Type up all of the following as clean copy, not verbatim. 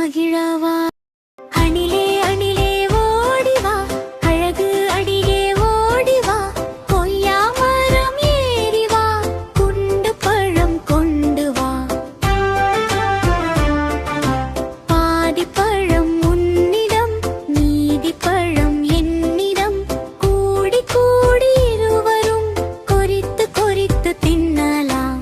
மகிழவா. அணிலே அணிலே ஓடிவா, அழகு அடியே ஓடிவா, கொய்யா மரம் ஏறிவா, குண்டு பழம் கொண்டு வா. பாதி பழம் உன்னிடம், மீதி பழம் என்னிடம், கூடி கூடி இருவரும் கொறித்து கொறித்து தின்னலாம்.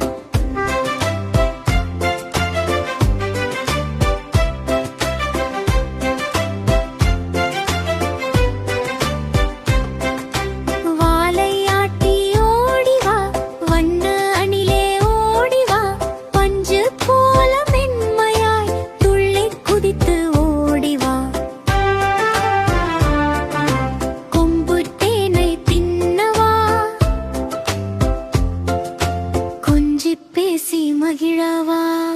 பேசி மகிழவா.